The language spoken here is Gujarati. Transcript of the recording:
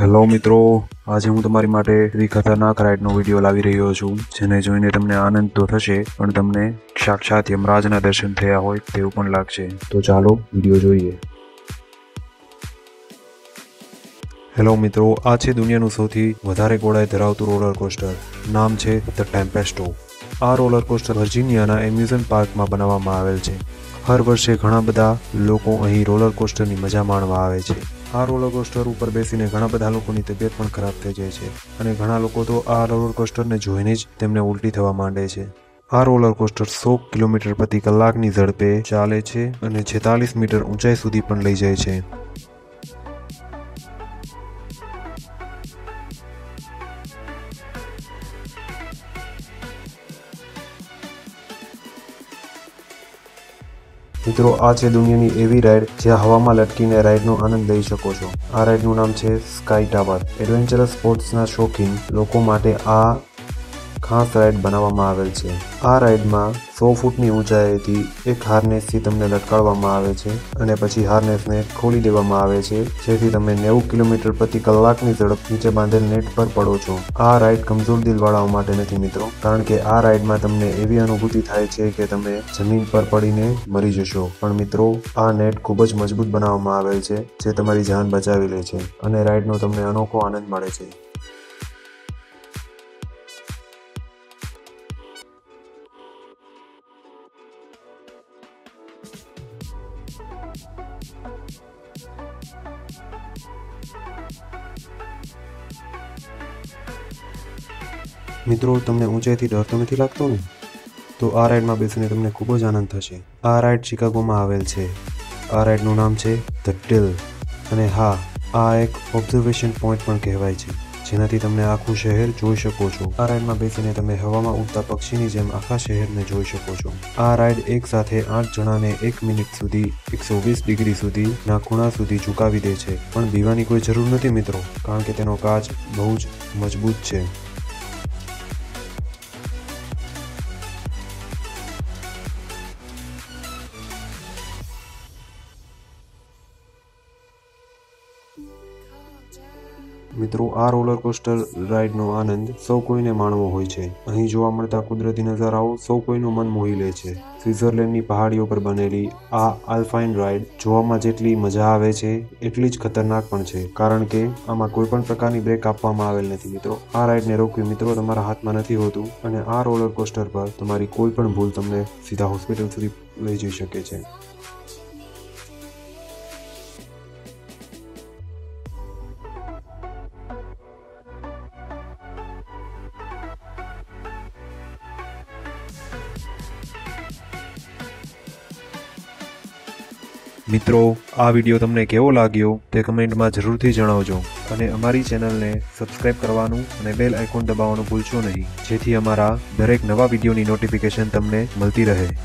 હેલો મિત્રો, આજે હું તમારી માટે એવી ખતરનાક રાઇડનો વિડીયો લાવી રહ્યો છું જેને જોઈને તમને આનંદ તો થશે પણ તમને સાક્ષાત યમરાજના દર્શન થયા હોય તેવું પણ લાગશે। તો ચાલો વિડીયો જોઈએ। હેલો મિત્રો, આ છે દુનિયાનું સૌથી વધારે ગોળાઈ ધરાવતું રોલર કોસ્ટર। નામ છે ધ ટેમ્પેસ્ટો। આ રોલર કોસ્ટર વર્જિનિયાના એમ્યુઝમેન્ટ પાર્કમાં બનાવવામાં આવેલ છે। હર વર્ષે ઘણા બધા લોકો અહીં રોલર કોસ્ટરની મજા માણવા આવે છે। આ રોલર કોસ્ટર ઉપર બેસીને ઘણા બધા લોકોની તબિયત પણ ખરાબ થઈ જાય છે અને ઘણા લોકો તો આ રોલર કોસ્ટરને જોઈને જ તેમને ઉલટી થવા માંડે છે। આ રોલર કોસ્ટર 100 કિલોમીટર પ્રતિ કલાકની ઝડપે ચાલે છે અને 46 મીટર ઊંચાઈ સુધી પણ લઈ જાય છે। મિત્રો, આ છે દુનિયાની એવી રાઇડ જ્યાં હવામાં લટકીને રાઇડનો આનંદ લઈ શકો છો। આ રાઇડનું નામ છે સ્કાય ટાવર। એડવેન્ચરસ સ્પોર્ટ્સના શોખીન લોકો માટે આ ખાસ રાઇડ બનાવવામાં આવેલ છે। આ રાઇડમાં 100 ફૂટની ઊંચાઈથી એક હાર્નેસથી તમને લટકાડવામાં આવે છે અને પછી હાર્નેસને ખોલી દેવામાં આવે છે જેથી તમે 90 કિલોમીટર પ્રતિ કલાકની ઝડપ નીચે બાંધેલ નેટ પર પડો છો। આ રાઇડ કમજોર દિલવાળાઓ માટે નથી મિત્રો, કારણ કે આ રાઇડમાં તમને એવી અનુભૂતિ થાય છે કે તમે જમીન પર પડીને મરી જશો। પણ મિત્રો, આ નેટ ખૂબ જ મજબૂત બનાવવામાં આવેલ છે જે તમારી જાન બચાવી લે છે અને રાઇડનો તમને અનોખો આનંદ મળે છે। મિત્રો, તમને ઊંચાઈથી ડર તો નથી લાગતો ને? તો આ રાઇડમાં બેસીને તમને ખૂબ જ આનંદ થશે। આ રાઇડ શિકાગોમાં આવેલ છે। આ રાઇડનું નામ છે ધ ટિલ અને હા, આ એક ઓબ્ઝર્વેશન પોઈન્ટ પણ કહેવાય છે જેનાથી તમે આખું શહેર જોઈ શકો છો। આ રાઇડમાં બેસીને તમે હવામાં ઉડતા પક્ષીની જેમ આખા શહેરને જોઈ શકો છો। આ રાઇડ એક સાથે 8 જણાને 1 મિનિટ સુધી 120 ડિગ્રી સુધીના ખૂણા સુધી ઝુકાવી દે છે, પણ બીવાની કોઈ જરૂર નથી મિત્રો, કારણ કે તેનો કાચ બહુ જ મજબૂત છે। મિત્રો, આ રોલર કોસ્ટર રાઇડનો આનંદ સૌ કોઈને માણવો હોય છે। અહીં જોવા મળતા કુદરતી નજારાઓ સૌ કોઈનું મન મોહી લે છે। સ્વિટ્ઝરલેન્ડની પહાડીઓ પર બનેલી આ આલ્પાઇન રાઇડ જોવામાં જેટલી મજા આવે છે એટલી જ ખતરનાક પણ છે, કારણ કે આમાં કોઈ પણ પ્રકારની બ્રેક આપવામાં આવેલ નથી મિત્રો। આ રાઇડને રોકવી મિત્રો તમારા હાથમાં નથી હોતું અને આ રોલર કોસ્ટર પર તમારી કોઈ પણ ભૂલ તમને સીધા હોસ્પિટલ સુધી લઈ જઈ શકે છે। મિત્રો, આ વિડીયો તમને કેવો લાગ્યો તે કમેન્ટમાં જરૂરથી જણાવજો અને અમારી ચેનલને સબસ્ક્રાઇબ કરવાનું અને બેલ આઇકોન દબાવવાનું ભૂલશો નહીં, જેથી અમારા દરેક નવા વિડીયોની નોટિફિકેશન તમને મળતી રહે।